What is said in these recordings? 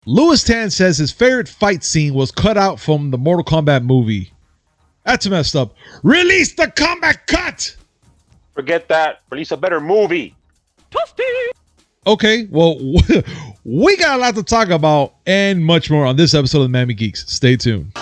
Louis Tan says his favorite fight scene was cut out from the Mortal Kombat movie. That's messed up. Release the Kombat Kut! Forget that. Release a better movie. Toasty! Okay, well, we got a lot to talk about and much more on this episode of Miami Geeks. Stay tuned.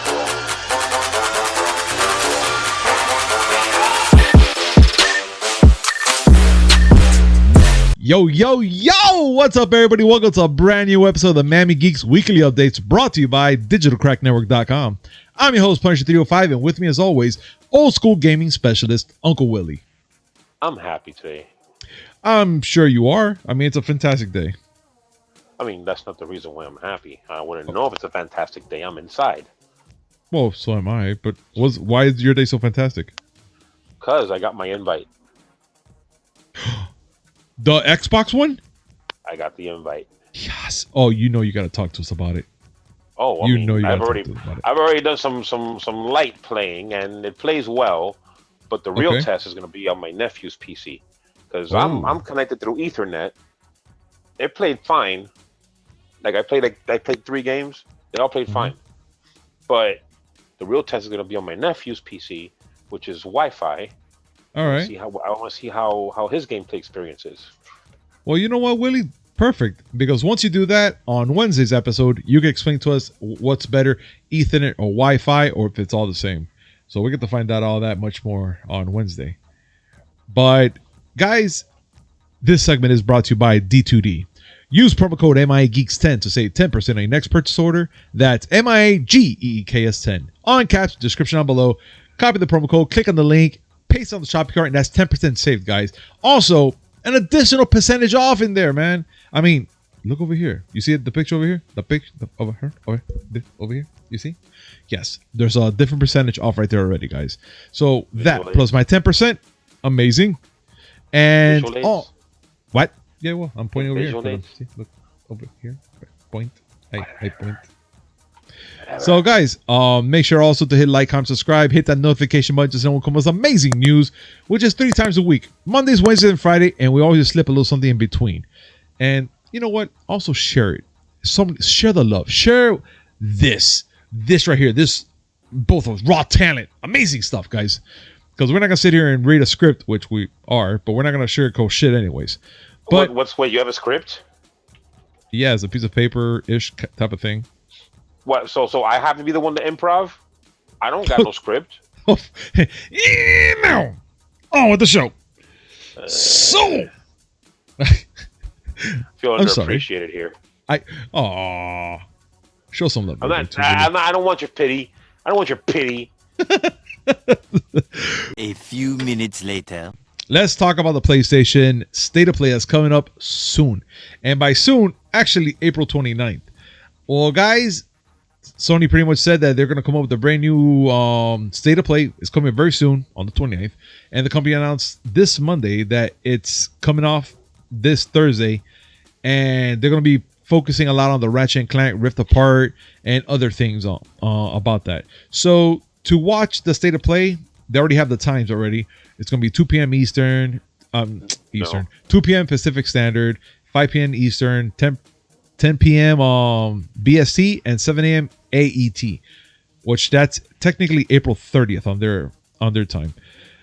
Yo, yo, yo! What's up, everybody? Welcome to a brand new episode of the Miami Geeks Weekly Updates, brought to you by DigitalCrackNetwork.com. I'm your host, Punisher305, and with me, as always, old school gaming specialist, Uncle Willie. I'm happy today. I'm sure you are. I mean, it's a fantastic day. I mean, that's not the reason why I'm happy. I wouldn't know if it's a fantastic day. I'm inside. Well, so am I, but why is your day so fantastic? Because I got my invite. The Xbox one? I got the invite. Yes. Oh, you know you got to talk to us about it. Oh, I've already done some light playing, and it plays well. But the real test is going to be on my nephew's PC, because I'm connected through Ethernet. It played fine. I played 3 games. They all played fine. But the real test is going to be on my nephew's PC, which is Wi-Fi. All right. I want to see how his gameplay experience is. Well, you know what, Willie? Perfect. Because once you do that, on Wednesday's episode, you can explain to us what's better, Ethernet or Wi-Fi, or if it's all the same. So we get to find out all that much more on Wednesday. But, guys, this segment is brought to you by D2D. Use promo code MIAGeeks10 to save 10% on your next purchase order. That's MIAGEEKS10. On caps, description down below. Copy the promo code, click on the link, paste on the shopping cart, and that's 10% saved, guys. Also, an additional percentage off in there, man. I mean, look over here. You see the picture over here? The picture over here? You see? Yes, there's a different percentage off right there already, guys. So that plus my 10%, amazing. And what? Yeah, well, I'm pointing over here. See, look over here. Point. I point. So, guys, make sure also to hit like, comment, subscribe, hit that notification button so no one comes amazing news, which is 3 times a week, Mondays, Wednesdays, and Friday, and we always slip a little something in between. And you know what? Also share it. Share the love. Share this right here. This both of raw talent, amazing stuff, guys. Because we're not gonna sit here and read a script, which we are, but we're not gonna sugarcoat shit anyways. But wait? You have a script? Yeah, it's a piece of paper-ish type of thing. What? So I have to be the one to improv? I don't got no script. No. On with the show. So. Feel underappreciated here. Show some love. I don't want your pity. I don't want your pity. A few minutes later. Let's talk about the PlayStation State of Play that's coming up soon. And by soon, actually April 29th. Well, guys, Sony pretty much said that they're going to come up with a brand new State of Play. It's coming very soon on the 29th. And the company announced this Monday that it's coming off this Thursday. And they're going to be focusing a lot on the Ratchet & Clank Rift Apart and other things about that. So to watch the State of Play, they already have the times already. It's going to be 2 p.m. Eastern, 2 p.m. Pacific Standard, 5 p.m. Eastern, 10 p.m. BST, and 7 a.m. AET, which that's technically April 30th on their time.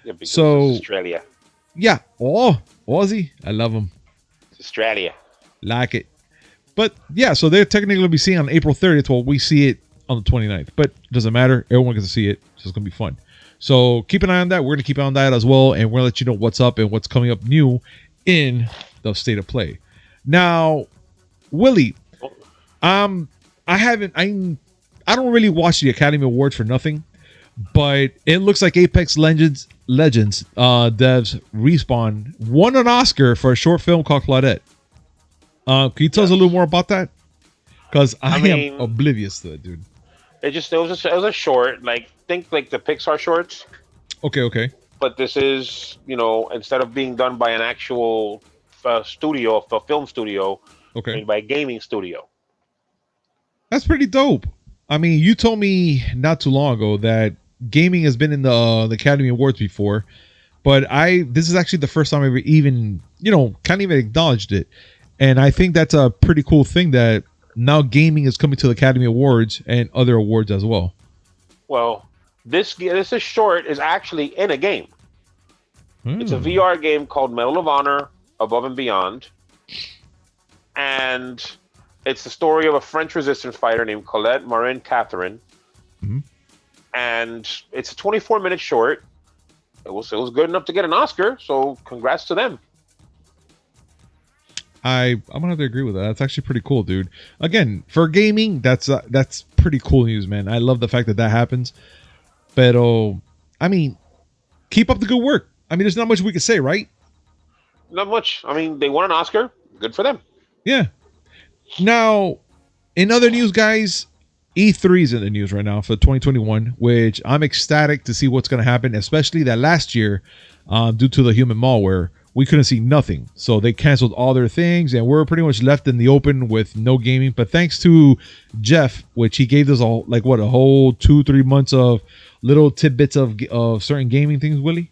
Yeah, so Australia. Yeah. Oh, Aussie. I love them. It's Australia. Like it. But yeah, so they're technically going to be seeing on April 30th while we see it on the 29th. But it doesn't matter. Everyone gets to see it. So it's going to be fun. So keep an eye on that. We're going to keep an eye on that as well. And we're going to let you know what's up and what's coming up new in the State of Play. Now, Willie, I don't really watch the Academy Awards for nothing, but it looks like Apex Legends devs Respawn won an Oscar for a short film called Colette. Can you tell us a little more about that? Because I am oblivious to it, dude. It was a short, think like the Pixar shorts. Okay. But this is, instead of being done by an actual studio, a film studio, made by a gaming studio. That's pretty dope. I mean, you told me not too long ago that gaming has been in the Academy Awards before, but this is actually the first time I ever even, kind of even acknowledged it. And I think that's a pretty cool thing that now gaming is coming to the Academy Awards and other awards as well. Well, this is short is actually in a game. It's a VR game called Medal of Honor Above and Beyond. And it's the story of a French resistance fighter named Colette Marin Catherine. Mm-hmm. And it's a 24-minute short. It was good enough to get an Oscar, so congrats to them. I'm gonna have to agree with that. That's actually pretty cool, dude. Again, for gaming, that's pretty cool news, man. I love the fact that happens. Pero, I mean, keep up the good work. I mean, there's not much we could say, right? Not much. I mean, they won an Oscar. Good for them. Yeah. Now, in other news, guys, E3 is in the news right now for 2021, which I'm ecstatic to see what's going to happen, especially that last year, due to the human malware, we couldn't see nothing. So they canceled all their things, and we're pretty much left in the open with no gaming. But thanks to Jeff, which he gave us a whole 2-3 months of little tidbits of certain gaming things, Willie?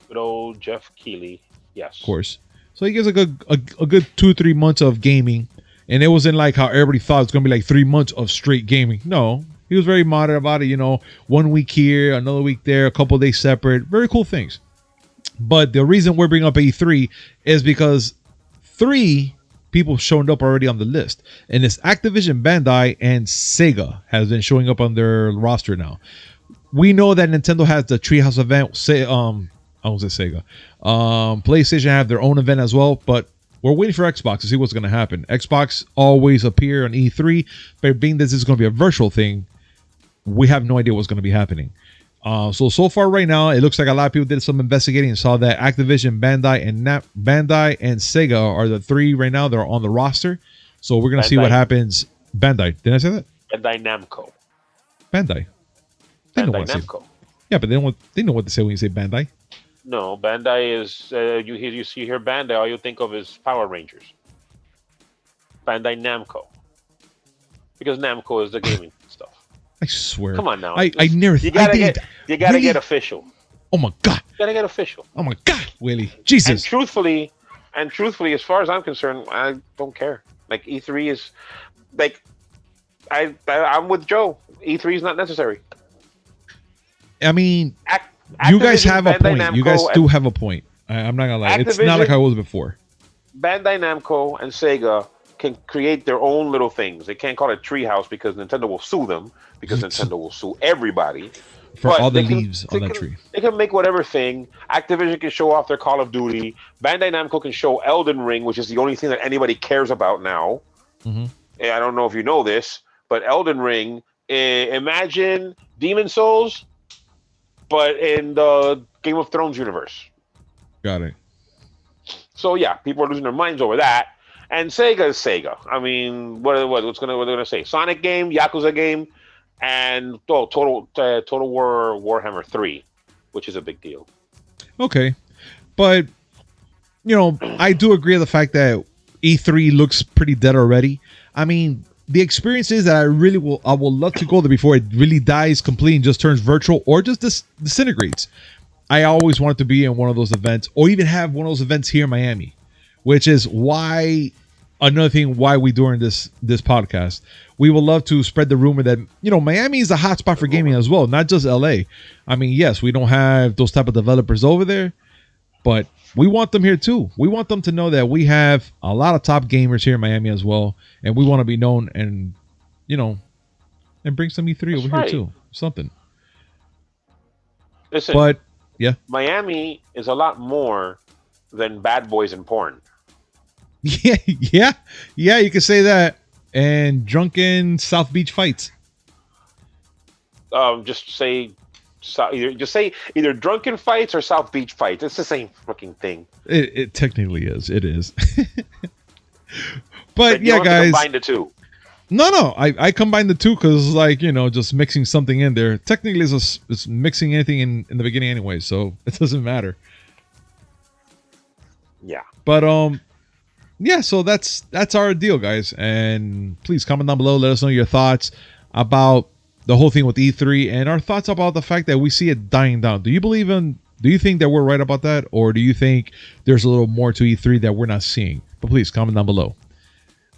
Good old Jeff Keighley, yes. Of course. So he gives a good 2-3 months of gaming. And it wasn't like how everybody thought it was going to be like 3 months of straight gaming. No, he was very moderate about it. 1 week here, another week there, a couple days separate. Very cool things. But the reason we're bringing up E3 is because 3 people showed up already on the list. And it's Activision, Bandai, and Sega has been showing up on their roster now. We know that Nintendo has the Treehouse event. I won't say Sega. PlayStation have their own event as well, but we're waiting for Xbox to see what's going to happen. Xbox always appear on E3, but being this is going to be a virtual thing, we have no idea what's going to be happening. So far right now, it looks like a lot of people did some investigating and saw that Activision, Bandai, and Sega are the 3 right now that are on the roster. So we're going to see what happens. Bandai. Did I say that? Bandai Namco. Bandai. Bandai Namco. Yeah, but they know what to say when you say Bandai. No, Bandai is you see here Bandai, all you think of is Power Rangers. Bandai Namco, because Namco is the gaming stuff. I swear. Come on now. I never. You gotta get official. Oh my god. You gotta get official. Oh my god, Willie. Jesus. And truthfully, as far as I'm concerned, I don't care. Like E3 is, like, I'm with Joe. E3 is not necessary. I mean. You guys have a point. Namco, you guys do have a point. I'm not gonna lie. It's not like how it was before. Bandai Namco and Sega can create their own little things. They can't call it Treehouse because Nintendo will sue them, because Nintendo will sue everybody. For all the leaves on that tree. They can make whatever thing. Activision can show off their Call of Duty. Bandai Namco can show Elden Ring, which is the only thing that anybody cares about now. Mm-hmm. I don't know if you know this, but Elden Ring, imagine Demon Souls, but in the Game of Thrones universe. Got it. So yeah, people are losing their minds over that. And Sega is Sega. I mean, what are they gonna say? Sonic game, Yakuza game, and Total War Warhammer 3, which is a big deal. Okay, but I do agree with the fact that E3 looks pretty dead already. I mean, the experience is that I will love to go there before it really dies completely and just turns virtual or just disintegrates. I always wanted to be in one of those events, or even have one of those events here in Miami, which is why another thing why we doing this podcast. We would love to spread the rumor that Miami is a hot spot for gaming as well, not just LA. I mean, yes, we don't have those type of developers over there, but we want them here too. We want them to know that we have a lot of top gamers here in Miami as well, and we want to be known and and bring some E3 over here too. Something. Listen, but yeah, Miami is a lot more than bad boys and porn. Yeah, you can say that. And drunken South Beach fights. Just say either drunken fights or South Beach fights. It's the same fucking thing. It technically is. It is. But yeah, guys. Combine the two. No. I combined the two because, just mixing something in there. Technically, it's mixing anything in the beginning anyway, so it doesn't matter. Yeah. But yeah, so that's our deal, guys. And please comment down below. Let us know your thoughts about the whole thing with E3 and our thoughts about the fact that we see it dying down. Do you think that we're right about that? Or do you think there's a little more to E3 that we're not seeing? But please comment down below.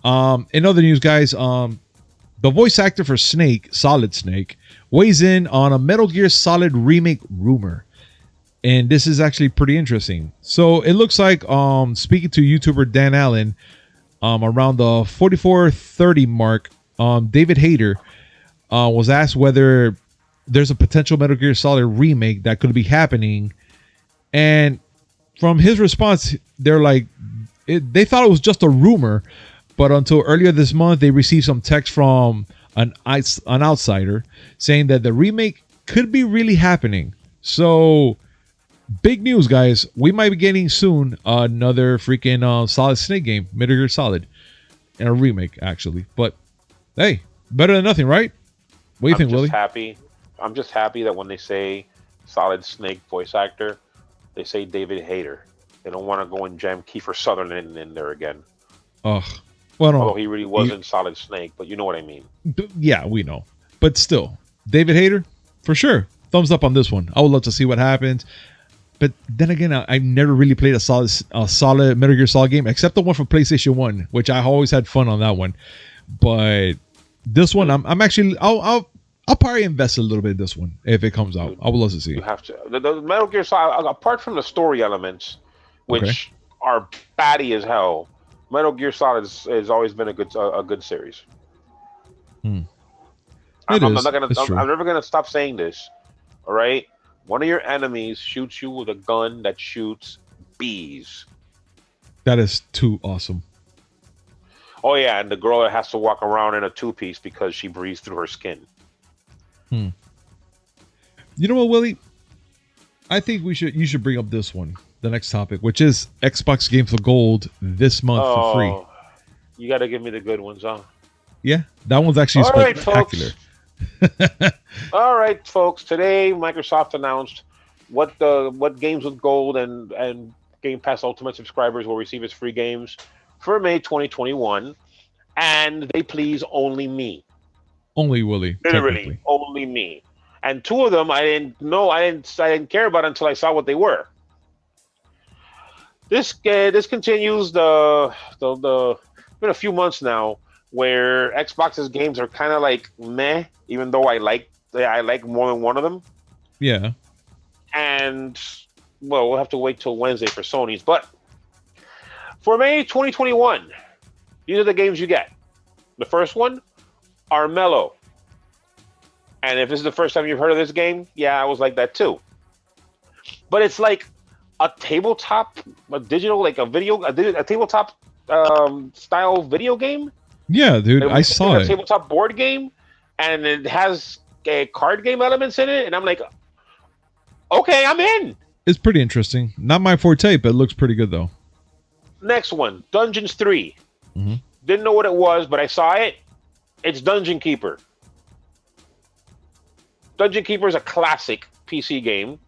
In other news, guys, the voice actor for Snake, Solid Snake, weighs in on a Metal Gear Solid remake rumor. And this is actually pretty interesting. So it looks like, speaking to YouTuber Dan Allen, around the 4430 mark, David Hayter was asked whether there's a potential Metal Gear Solid remake that could be happening. And from his response, they're like, they thought it was just a rumor. But until earlier this month, they received some text from an outsider saying that the remake could be really happening. So, big news, guys. We might be getting soon another freaking Solid Snake game, Metal Gear Solid, and a remake, actually. But, hey, better than nothing, right? What do you think, Willie? I'm just happy that when they say Solid Snake voice actor, they say David Hayter. They don't want to go and jam Kiefer Sutherland in there again. Ugh. Well, no. Although he really wasn't Solid Snake, but you know what I mean. Yeah, we know. But still, David Hayter, for sure. Thumbs up on this one. I would love to see what happens. But then again, I never really played a solid Metal Gear Solid game, except the one for PlayStation 1, which I always had fun on that one. But this one, I'm actually, I'll probably invest a little bit in this one if it comes out. I would love to see it. You have to. The Metal Gear Solid, apart from the story elements, which are batty as hell, Metal Gear Solid has always been a good series. I'm never gonna stop saying this. All right, one of your enemies shoots you with a gun that shoots bees. That is too awesome. Oh yeah, and the girl that has to walk around in a two-piece because she breathes through her skin. You know what, Willie? I think you should bring up this one. The next topic, which is Xbox Games with Gold this month for free. You got to give me the good ones, huh? Yeah, that one's actually spectacular. All right, folks. Today, Microsoft announced what Games with Gold and Game Pass Ultimate subscribers will receive as free games for May 2021, and they please only me. Only Willie. Literally, only me. And two of them I didn't care about until I saw what they were. This continues the been a few months now where Xbox's games are kind of like meh, even though I like more than one of them. Yeah. And well, we'll have to wait till Wednesday for Sony's. But for May 2021, these are the games you get. The first one, Armello. And if this is the first time you've heard of this game, yeah, I was like that too. But it's like a tabletop, a tabletop style video game. Yeah, dude, I saw it. A tabletop board game, and it has card game elements in it, and I'm like, okay, I'm in. It's pretty interesting. Not my forte, but it looks pretty good though. Next one, Dungeons 3. Didn't know what it was, but I saw it. It's Dungeon Keeper. Dungeon Keeper is a classic PC game.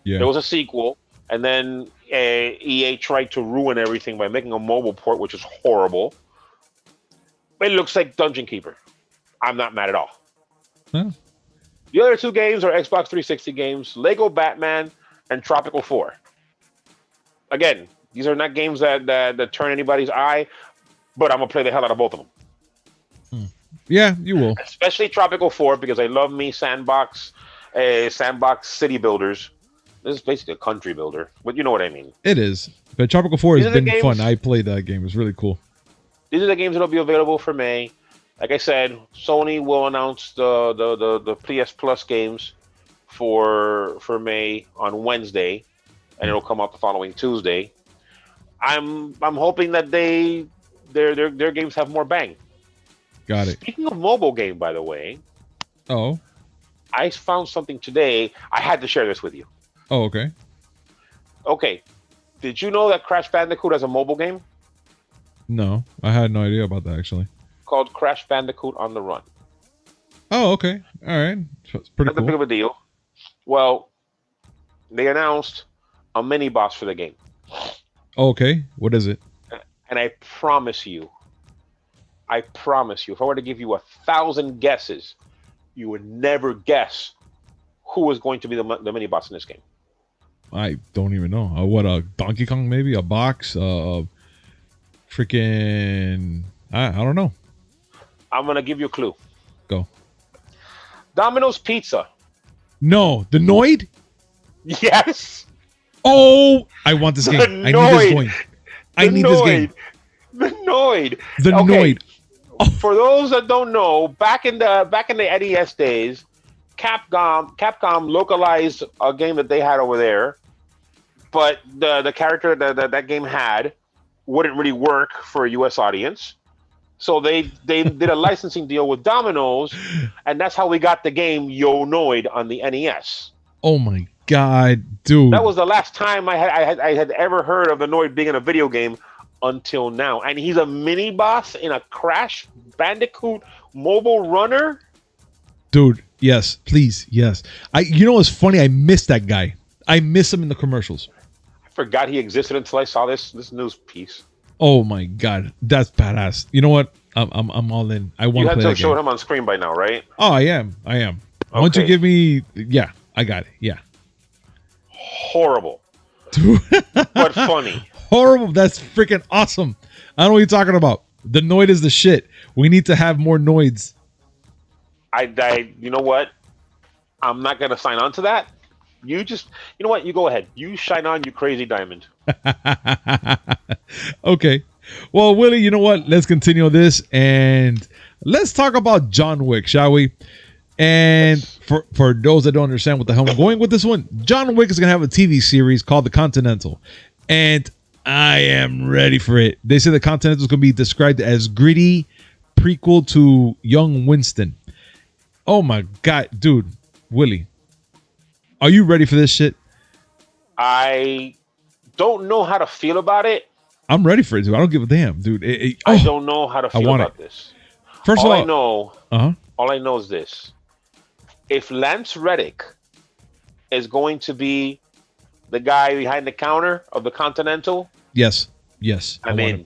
Yeah. There was a sequel. And then EA tried to ruin everything by making a mobile port, which is horrible. It looks like Dungeon Keeper. I'm not mad at all. Huh. The other two games are Xbox 360 games, Lego Batman and Tropical 4. Again, these are not games that turn anybody's eye, but I'm going to play the hell out of both of them. Yeah, you will. Especially Tropical 4, because I love me sandbox city builders. This is basically a country builder, but you know what I mean. It is. But Tropical 4 has been fun. I played that game. It was really cool. These are the games that will be available for May. Like I said, Sony will announce the PS Plus games for May on Wednesday, and it'll come out the following Tuesday. I'm hoping that their games have more bang. Got it. Speaking of mobile game, by the way. Oh. I found something today. I had to share this with you. Oh, okay. Okay. Did you know that Crash Bandicoot has a mobile game? No, I had no idea about that, actually. Called Crash Bandicoot on the Run. Oh, okay. All right. It's pretty cool. Not a big of a deal. Well, they announced a mini boss for the game. Oh, okay. What is it? And I promise you, if I were to give you 1,000 guesses, you would never guess who is going to be the mini boss in this game. I don't even know. What, a Donkey Kong maybe? A box? Freaking I don't know. I'm gonna give you a clue. Go. Domino's Pizza. No, the Noid. Yes. Oh, I want this game. I need this going. I need this game. The Noid. The Noid. Oh. For those that don't know, back in the NES days, Capcom localized a game that they had over there, but the character that game had wouldn't really work for a U.S. audience. So they did a licensing deal with Domino's, and that's how we got the game Yo Noid on the NES. Oh my God, dude! That was the last time I had ever heard of the Noid being in a video game until now. And he's a mini boss in a Crash Bandicoot mobile runner. Dude, yes, please, yes. You know what's funny? I miss that guy. I miss him in the commercials. I forgot he existed until I saw this news piece. Oh my God, that's badass. You know what? I'm all in. I want to play. You had to that show game. him on screen by now, right? Oh, I am. Okay. Once you give me, yeah, I got it. Yeah. Horrible, but funny. Horrible. That's freaking awesome. I don't know what you're talking about. The Noid is the shit. We need to have more Noids. You know what? I'm not gonna sign on to that. You know what? You go ahead. You shine on, you crazy diamond. Okay. Well, Willie, you know what? Let's continue this and let's talk about John Wick, shall we? And for those that don't understand what the hell I'm going with this one, John Wick is going to have a TV series called The Continental. And I am ready for it. They say The Continental is going to be described as gritty prequel to young Winston. Oh my God, dude. Willie, are you ready for this shit? I don't know how to feel about it. I'm ready for it, dude. I don't give a damn, dude. I don't know how to feel about this. First of all, all I know is this. If Lance Reddick is going to be the guy behind the counter of the Continental, yes, I'm in.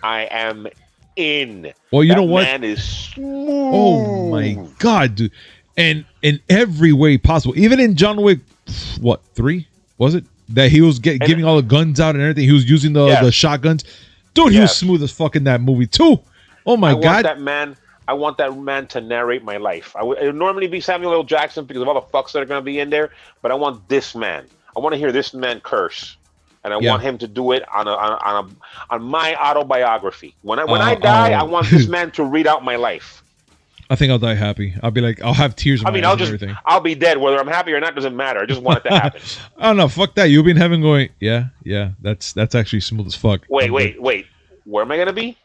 I am in. Well, you know what? Man is smooth. Oh my God, dude. And in every way possible, even in John Wick, what, 3 was it? That he was giving all the guns out and everything. He was using the shotguns. Dude, he was smooth as fuck in that movie too. Oh my God. I want that man to narrate my life. It would normally be Samuel L. Jackson because of all the fucks that are going to be in there. But I want this man. I want to hear this man curse. And I want him to do it on my autobiography. When I die, I want this man to read out my life. I think I'll die happy. I'll be like, I'll have tears in my eyes and everything. I'll be dead. Whether I'm happy or not doesn't matter. I just want it to happen. Oh no, fuck that. You'll be in heaven going, yeah. That's actually smooth as fuck. Wait. Where am I gonna be?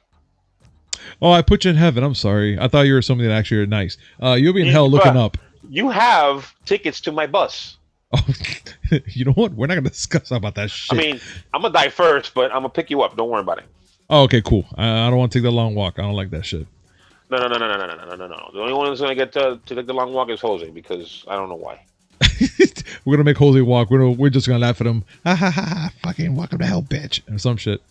Oh, I put you in heaven. I'm sorry. I thought you were somebody that actually are nice. You'll be in hell looking up. You have tickets to my bus. Oh, you know what? We're not gonna discuss about that shit. I mean, I'm gonna die first, but I'm gonna pick you up. Don't worry about it. Oh, okay, cool. I don't want to take the long walk. I don't like that shit. No. The only one that's gonna get to take the long walk is Jose because I don't know why. We're gonna make Jose walk. We're just gonna laugh at him. Ha ha ha! Fucking welcome to hell, bitch, or some shit.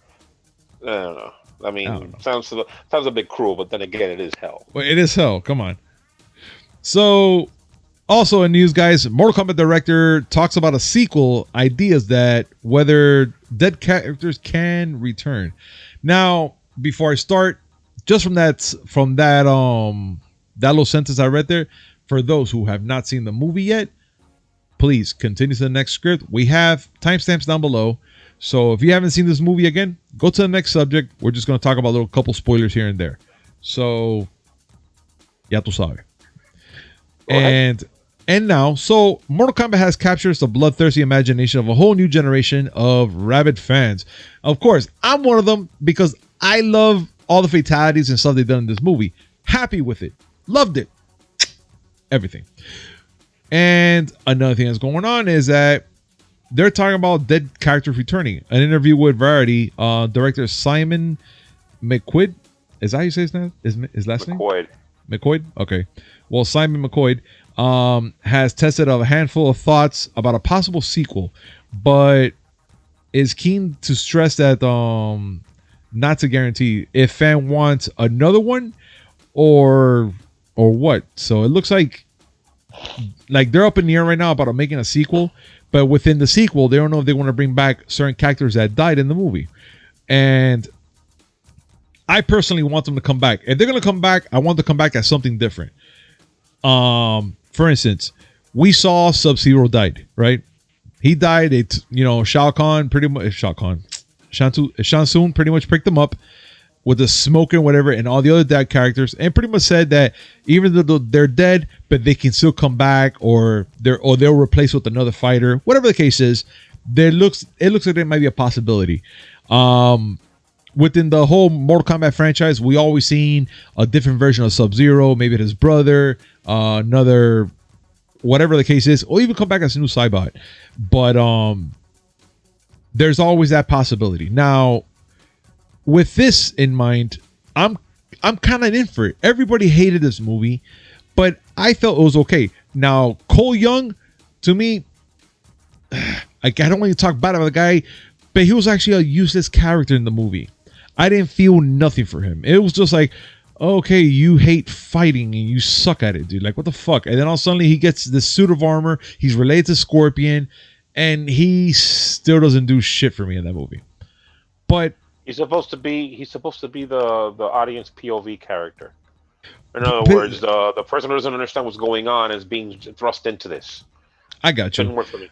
I don't know. I mean, sounds a bit cruel, but then again, it is hell. Well, it is hell. Come on. So, also in news, guys, Mortal Kombat director talks about a sequel ideas that whether dead characters can return. Now, before I start, just from that little sentence I read there, for those who have not seen the movie yet, please continue to the next script. We have timestamps down below. So if you haven't seen this movie again, go to the next subject. We're just going to talk about a little couple spoilers here and there. So, ya tu sabe. And now, so Mortal Kombat has captured the bloodthirsty imagination of a whole new generation of rabid fans. Of course, I'm one of them because I love all the fatalities and stuff they've done in this movie. Happy with it. Loved it. Everything. And another thing that's going on is that they're talking about dead characters returning. An interview with Variety, director Simon McQuoid. Is that how you say his name? His last name? McQuoid? Okay. Well, Simon McQuoid has tested a handful of thoughts about a possible sequel, but is keen to stress that not to guarantee if fan wants another one or what. So it looks like they're up in the air right now about making a sequel, but within the sequel, they don't know if they want to bring back certain characters that died in the movie. And I personally want them to come back. If they're gonna come back, I want them to come back as something different. For instance, we saw Sub-Zero died, right? He died. Shao Kahn pretty much. Shang Tsung pretty much picked him up with the smoke and whatever, and all the other dead characters, and pretty much said that even though they're dead, but they can still come back, or they'll replace with another fighter. Whatever the case is, it looks like there might be a possibility. Within the whole Mortal Kombat franchise, we always seen a different version of Sub-Zero, maybe his brother, another, whatever the case is, or even come back as a new Cybot. But there's always that possibility. Now, with this in mind, I'm kind of in for it. Everybody hated this movie, but I felt it was okay. Now, Cole Young, to me, I don't want to talk bad about the guy, but he was actually a useless character in the movie. I didn't feel nothing for him. It was just like, okay, you hate fighting and you suck at it, dude. Like, what the fuck? And then all of a sudden he gets this suit of armor. He's related to Scorpion, and he still doesn't do shit for me in that movie. But he's supposed to be the audience POV character. In other words, the person who doesn't understand what's going on is being thrust into this. I got you. Didn't work for me.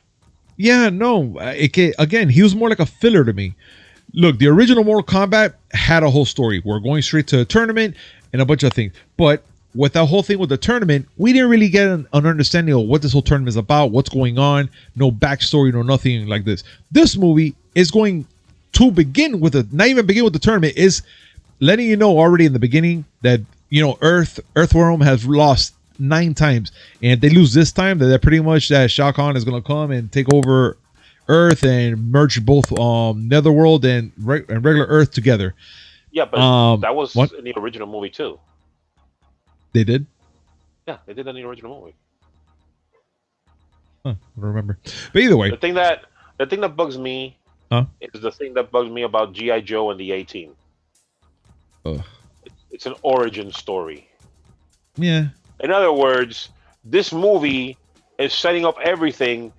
Yeah, no. Again, he was more like a filler to me. Look, the original Mortal Kombat had a whole story. We're going straight to a tournament and a bunch of things. But with that whole thing with the tournament, we didn't really get an understanding of what this whole tournament is about, what's going on, no backstory, no nothing like this. This movie is going to begin with not even begin with the tournament, is letting you know already in the beginning that, Earthworm has lost 9 times. And if they lose this time, that they're pretty much that Shao Kahn is going to come and take over Earth and merge both Netherworld and regular Earth together. Yeah, but that was in the original movie too. They did? Yeah, they did that in the original movie. Huh, I don't remember. But either way, the thing that bugs me is the thing that bugs me about G.I. Joe and the A-Team. It's an origin story. Yeah. In other words, this movie is setting up everything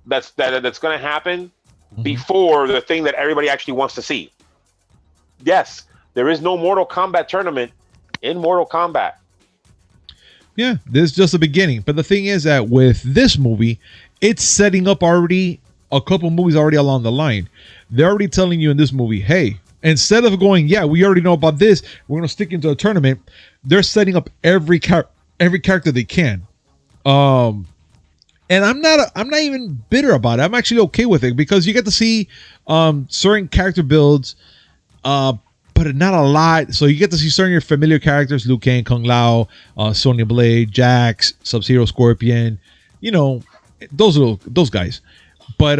that's going to happen before the thing that everybody actually wants to see. Yes, there is no Mortal Kombat tournament in Mortal Kombat. Yeah, this is just the beginning. But the thing is that with this movie, it's setting up already a couple movies already along the line. They're already telling you in this movie, hey, instead of going, yeah, we already know about this, we're going to stick into a tournament, they're setting up every character they can. And I'm not even bitter about it. I'm actually okay with it because you get to see certain character builds, but not a lot. So you get to see certain of your familiar characters: Liu Kang, Kung Lao, Sonya Blade, Jax, Sub-Zero, Scorpion. Those guys. But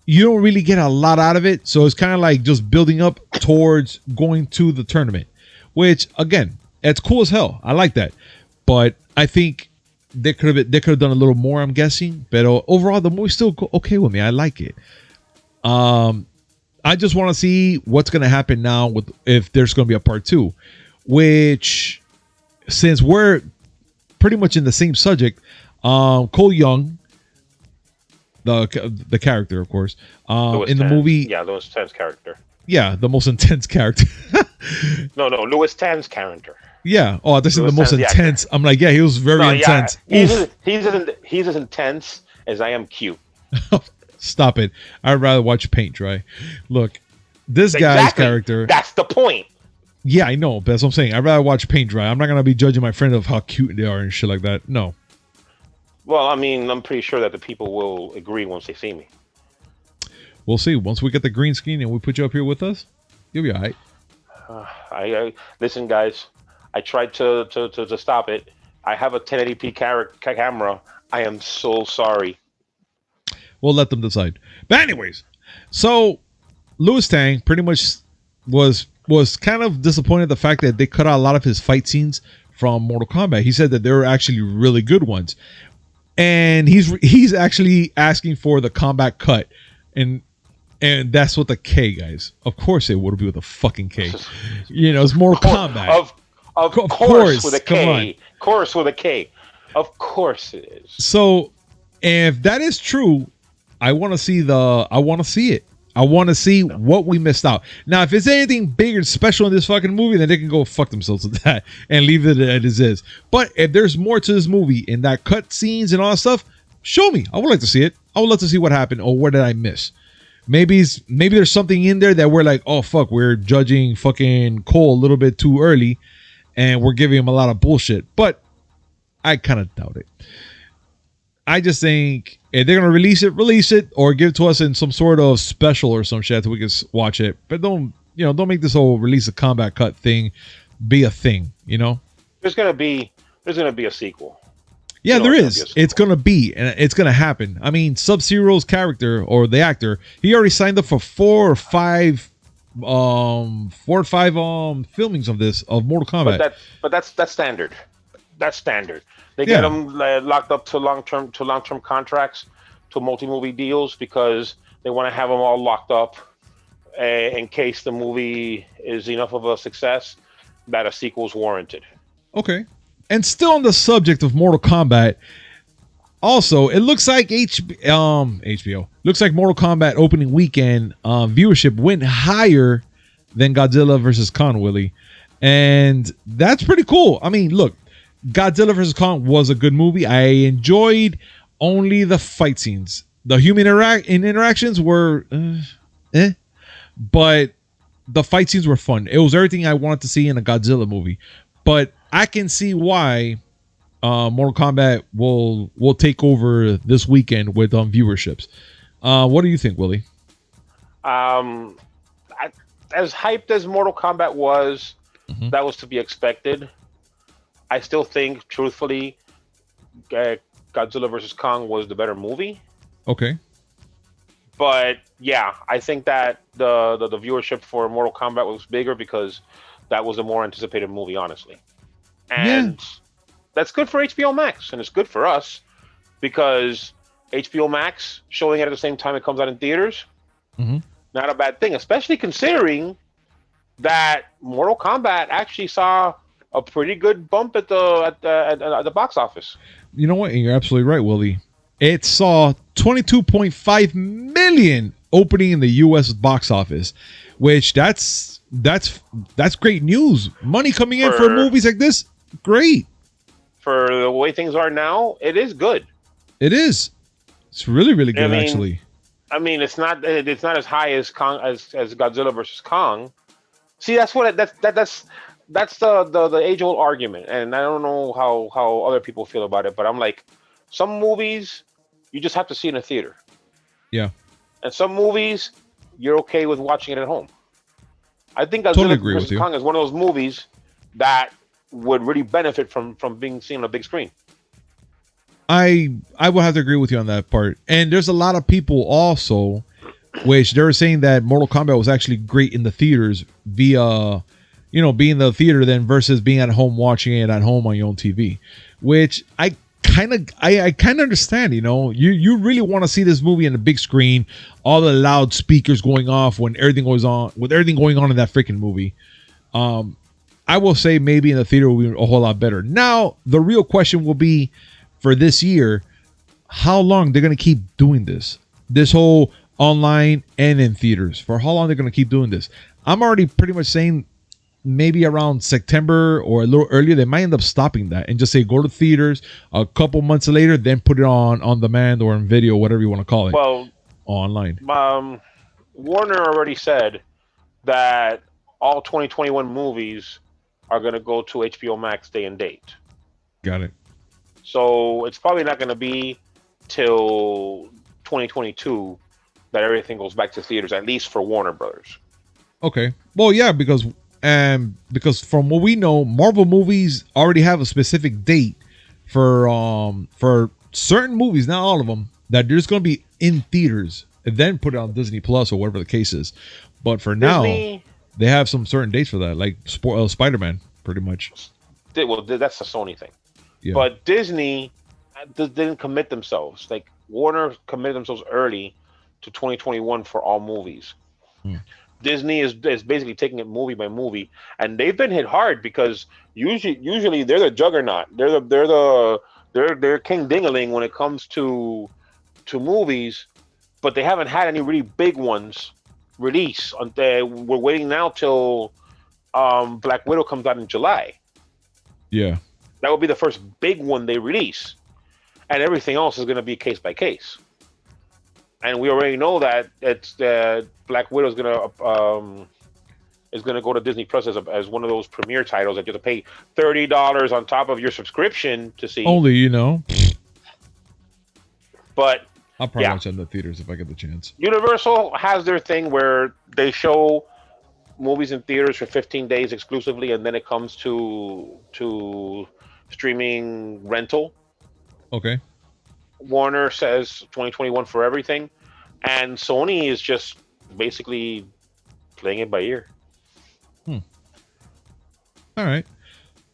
you don't really get a lot out of it. So it's kind of like just building up towards going to the tournament, which again, it's cool as hell. I like that, but I think they could have done a little more, I'm guessing. But overall, the movie's still okay with me. I like it. I just want to see what's going to happen now if there's going to be a part 2. Which, since we're pretty much in the same subject, Cole Young, the character, of course, in the movie, Louis Tan's character. Yeah, the most intense character. No, Louis Tan's character. Yeah. Oh, this is the most intense. I'm like, yeah, he was very intense. Yeah. He's as intense as I am cute. Stop it. I'd rather watch paint dry. Look, this guy's character. That's the point. Yeah, I know. But that's what I'm saying. I'd rather watch paint dry. I'm not going to be judging my friend of how cute they are and shit like that. No. Well, I mean, I'm pretty sure that the people will agree once they see me. We'll see. Once we get the green screen and we put you up here with us, you'll be all right. I listen, guys. I tried to stop it. I have a 1080p camera. I am so sorry. We'll let them decide. But anyways, so Louis Tang pretty much was kind of disappointed the fact that they cut out a lot of his fight scenes from Mortal Kombat. He said that they were actually really good ones. And he's actually asking for the Kombat Kut. And that's with a K, guys. Of course it would be with a fucking K. It's Mortal Kombat. Of course with a K. Of course with a K. Of course it is. So if that is true, I want to see it. I want to see what we missed out. Now, if it's anything big or special in this fucking movie, then they can go fuck themselves with that and leave it as is. But if there's more to this movie and that cut scenes and all that stuff, show me. I would like to see it. I would love to see what happened or what did I miss. Maybe there's something in there that we're like, oh fuck, we're judging fucking Cole a little bit too early, and we're giving him a lot of bullshit. But I kind of doubt it. I just think if they're gonna release it, or give it to us in some sort of special or some shit that we can watch it. But don't make this whole Release the Kombat Kut thing be a thing. There's gonna be a sequel. Yeah, there is. It's gonna be, and it's gonna happen. I mean, Sub-Zero's character or the actor, he already signed up for 4 or 5 filmings of Mortal Kombat. But that's standard. That's standard. They get them locked up to long-term contracts, to multi-movie deals, because they want to have them all locked up in case the movie is enough of a success that a sequel is warranted. Okay. And still on the subject of Mortal Kombat, also, it looks like HBO. Looks like Mortal Kombat opening weekend viewership went higher than Godzilla vs. Kong, Willie. And that's pretty cool. I mean, look, Godzilla vs. Kong was a good movie. I enjoyed only the fight scenes. The human interactions were but the fight scenes were fun. It was everything I wanted to see in a Godzilla movie. But I can see why Mortal Kombat will take over this weekend with viewerships. What do you think, Willie? As hyped as Mortal Kombat was, that was to be expected. I still think, truthfully, Godzilla vs. Kong was the better movie. Okay. But yeah, I think that the viewership for Mortal Kombat was bigger because that was the more anticipated movie, honestly. And that's good for HBO Max, and it's good for us because HBO Max showing it at the same time it comes out in theaters, not a bad thing, especially considering that Mortal Kombat actually saw a pretty good bump at the box office. You know what? And you're absolutely right, Willie. It saw 22.5 million opening in the U.S. box office, which that's great news. Money coming in for movies like this, great. For the way things are now, it is good. It is. It's really, really good, actually. I mean, it's not as high as Godzilla versus Kong. See, that's the age-old argument, and I don't know how other people feel about it, but I'm like, some movies you just have to see in a theater. Yeah. And some movies you're okay with watching it at home. I think Godzilla vs. Kong is one of those movies that would really benefit from being seen on a big screen. I will have to agree with you on that part. And there's a lot of people also, which they were saying that Mortal Kombat was actually great in the theaters via, being in the theater then versus being at home watching it at home on your own TV, which I kind of understand. You really want to see this movie in the big screen, all the loud speakers going off when everything goes on, with everything going on in that freaking movie. I will say maybe in the theater will be a whole lot better. Now the real question will be for this year, how long they're going to keep doing this whole online and in theaters, for how long they're going to keep doing this. I'm already pretty much saying maybe around September or a little earlier, they might end up stopping that and just say go to theaters a couple months later, then put it on demand or in video, whatever you want to call it. Well, online. Warner already said that all 2021 movies are going to go to HBO Max day and date. Got it. So it's probably not going to be till 2022 that everything goes back to theaters, at least for Warner Brothers. Okay. Well, yeah, because from what we know, Marvel movies already have a specific date for certain movies, not all of them, that they're just going to be in theaters and then put it on Disney Plus or whatever the case is. But for now, they have some certain dates for that, like Spider-Man, pretty much. Well, that's a Sony thing. Yeah. But Disney didn't commit themselves. Like Warner committed themselves early to 2021 for all movies. Disney is basically taking it movie by movie, and they've been hit hard because usually they're the juggernaut. They're king dingaling when it comes to movies, but they haven't had any really big ones release. We're waiting now till Black Widow comes out in July. Yeah. That will be the first big one they release. And everything else is going to be case by case. And we already know that it's Black Widow is going to go to Disney Plus as one of those premiere titles that you have to pay $30 on top of your subscription to see. Only, you know. But I'll probably watch it in the theaters if I get the chance. Universal has their thing where they show movies in theaters for 15 days exclusively, and then it comes to streaming rental. Okay. Warner says 2021 for everything, and Sony is just basically playing it by ear. All right.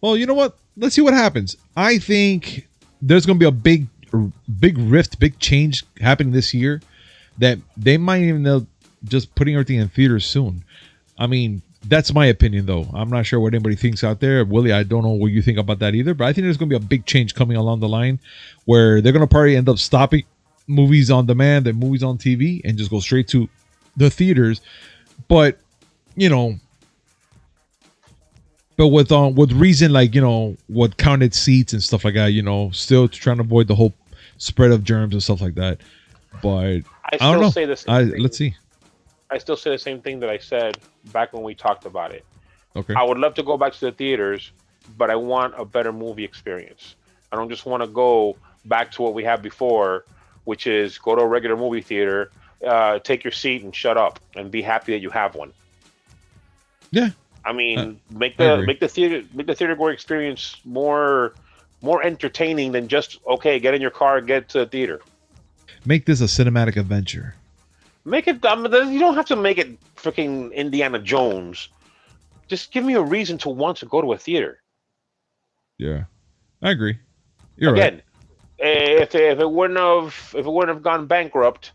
Well, you know what? Let's see what happens. I think there's going to be a big rift, big change happening this year that they might even know just putting everything in theaters soon. I mean, that's my opinion, though. I'm not sure what anybody thinks out there. Willie, I don't know what you think about that either, but I think there's going to be a big change coming along the line where they're going to probably end up stopping movies on demand and movies on TV and just go straight to the theaters. But, you know, with reason, like, you know, what counted seats and stuff like that, you know, still trying to avoid the whole spread of germs and stuff like that. But I don't know. Say the same thing. Let's see. I still say the same thing that I said back when we talked about it. Okay. I would love to go back to the theaters, but I want a better movie experience. I don't just want to go back to what we had before, which is go to a regular movie theater, take your seat and shut up and be happy that you have one. Yeah. I mean, make the theater going experience more entertaining than just, okay, get in your car and get to the theater. Make this a cinematic adventure. Make it. You don't have to make it freaking Indiana Jones. Just give me a reason to want to go to a theater. Yeah, I agree. You're Again, right. If it wouldn't have gone bankrupt,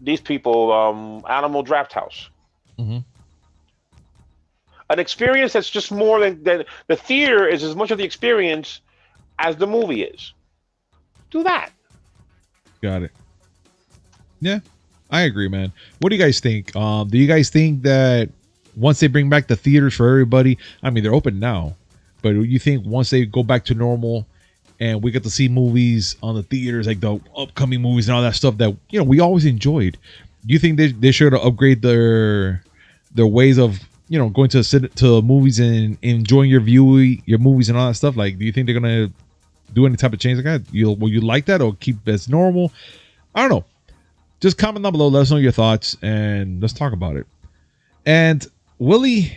these people, Animal Draft House. Mm-hmm. An experience that's just more than the theater is as much of the experience as the movie is. Do that. Got it. Yeah. I agree, man. What do you guys think? Do you guys think that once they bring back the theaters for everybody, I mean, they're open now, but you think once they go back to normal and we get to see movies on the theaters, like the upcoming movies and all that stuff that, you know, we always enjoyed, do you think they should upgrade their ways of, you know, going to movies and enjoying your movies and all that stuff? Like, do you think they're going to do any type of change like that? Will you like that or keep it as normal? I don't know. Just comment down below, let us know your thoughts, and let's talk about it. And Willie,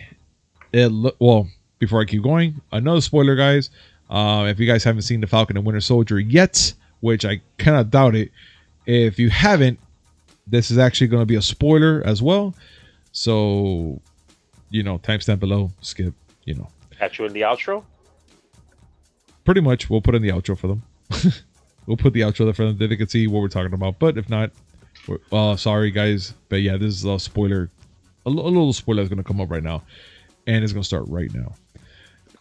well, before I keep going, another spoiler, guys. If you guys haven't seen The Falcon and Winter Soldier yet, which I kind of doubt it, if you haven't, this is actually going to be a spoiler as well. So, you know, timestamp below, skip, you know. Catch you in the outro? Pretty much, we'll put in the outro for them. We'll put the outro there for them, then they can see what we're talking about. But if not, sorry guys, but yeah, this is a spoiler. A little spoiler is going to come up right now, and it's going to start right now.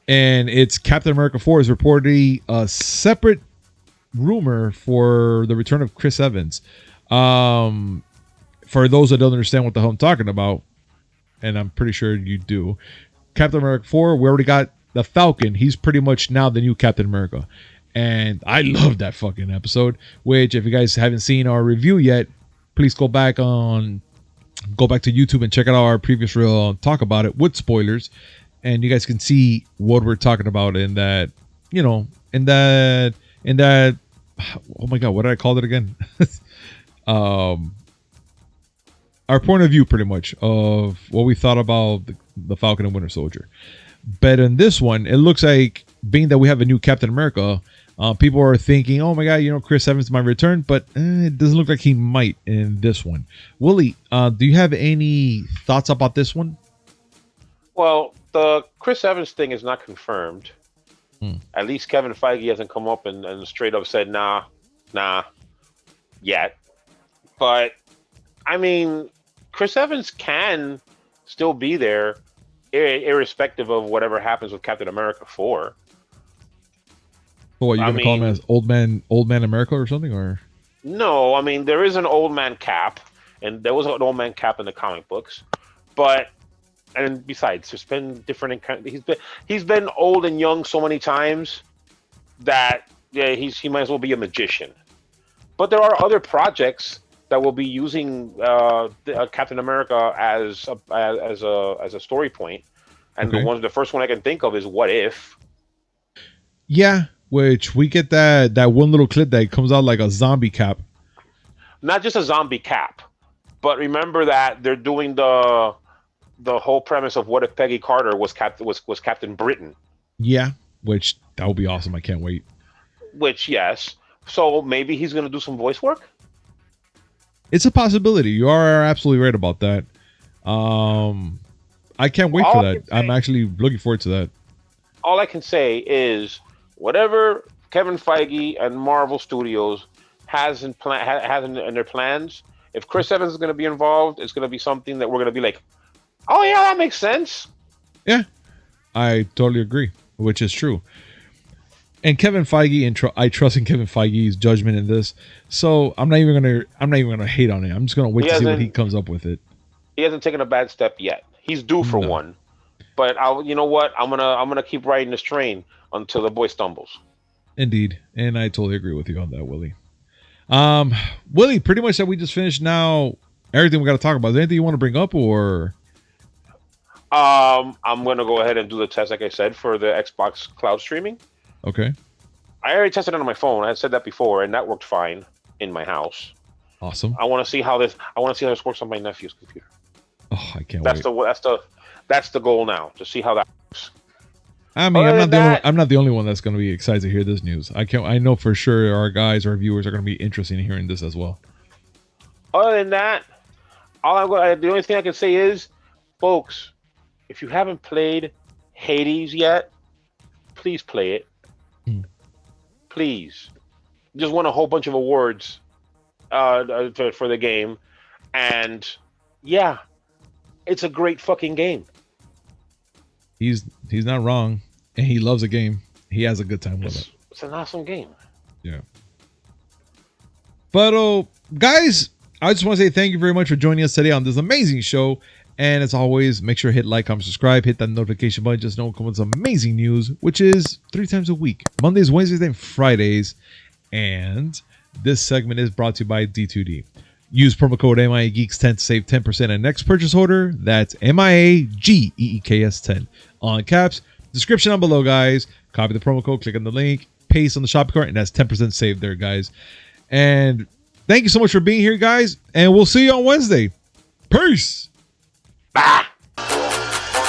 And it's Captain America 4 is reportedly a separate rumor for the return of Chris Evans. For those that don't understand what the hell I'm talking about, and I'm pretty sure you do, Captain America 4, we already got the Falcon. He's pretty much now the new Captain America. And I love that fucking episode, which if you guys haven't seen our review yet, please go back to YouTube and check out our previous reel, talk about it with spoilers, and you guys can see what we're talking about in that, you know, in that, oh my God, what did I call it again? Our point of view pretty much of what we thought about the Falcon and Winter Soldier. But in this one, it looks like, being that we have a new Captain America, people are thinking, oh my God, you know, Chris Evans might return, but it doesn't look like he might in this one. Willie, do you have any thoughts about this one? Well, the Chris Evans thing is not confirmed. At least Kevin Feige hasn't come up and straight up said, nah, yet. But, I mean, Chris Evans can still be there, irrespective of whatever happens with Captain America 4. So what, you're going to call him as Old Man America or something? Or no, I mean, there is an Old Man Cap, and there was an old man Cap in the comic books, but and besides, there's been different. He's been old and young so many times that he might as well be a magician. But there are other projects that will be using Captain America as a story point, and the first one I can think of is What If. Yeah, which we get that one little clip that comes out like a zombie Cap. Not just a zombie Cap, but remember that they're doing the whole premise of what if Peggy Carter was Captain Britain. Yeah, which that would be awesome. I can't wait. Which, yes. So maybe he's going to do some voice work? It's a possibility. You are absolutely right about that. I can't wait for that. I'm actually looking forward to that. All I can say is whatever Kevin Feige and Marvel Studios has in their plans, if Chris Evans is going to be involved, it's going to be something that we're going to be like, oh yeah, that makes sense. Yeah, I totally agree, which is true. And Kevin Feige, and I trust in Kevin Feige's judgment in this, so I'm not even gonna hate on it. I'm just gonna wait to see what he comes up with it. He hasn't taken a bad step yet. He's due for one, but you know what? I'm gonna keep riding this train until the boy stumbles. Indeed, and I totally agree with you on that, Willie. Willie, pretty much that we just finished now. Everything we got to talk about. Is there anything you want to bring up, or? I'm gonna go ahead and do the test, like I said, for the Xbox cloud streaming. Okay. I already tested it on my phone. I had said that before, and that worked fine in my house. Awesome. I want to see how this works on my nephew's computer. Oh, I can't wait. That's the goal now, to see how that works. I mean, I'm not the only one that's going to be excited to hear this news. I know for sure our viewers are going to be interested in hearing this as well. Other than that, the only thing I can say is, folks, if you haven't played Hades yet, please play it. Please. Just won a whole bunch of awards for the game. And yeah, it's a great fucking game. He's not wrong. And he loves a game. He has a good time with it. It's an awesome game. Yeah. But guys, I just want to say thank you very much for joining us today on this amazing show. And as always, make sure to hit like, comment, subscribe, hit that notification button. Just know when comes some amazing news, which is 3 times a week. Mondays, Wednesdays, and Fridays. And this segment is brought to you by D2D. Use promo code Miami Geeks 10 to save 10% on next purchase order. That's MIAGEEKS 10. All in caps. Description down below, guys. Copy the promo code, click on the link, paste on the shopping cart, and that's 10% saved there, guys. And thank you so much for being here, guys. And we'll see you on Wednesday. Peace. Bah!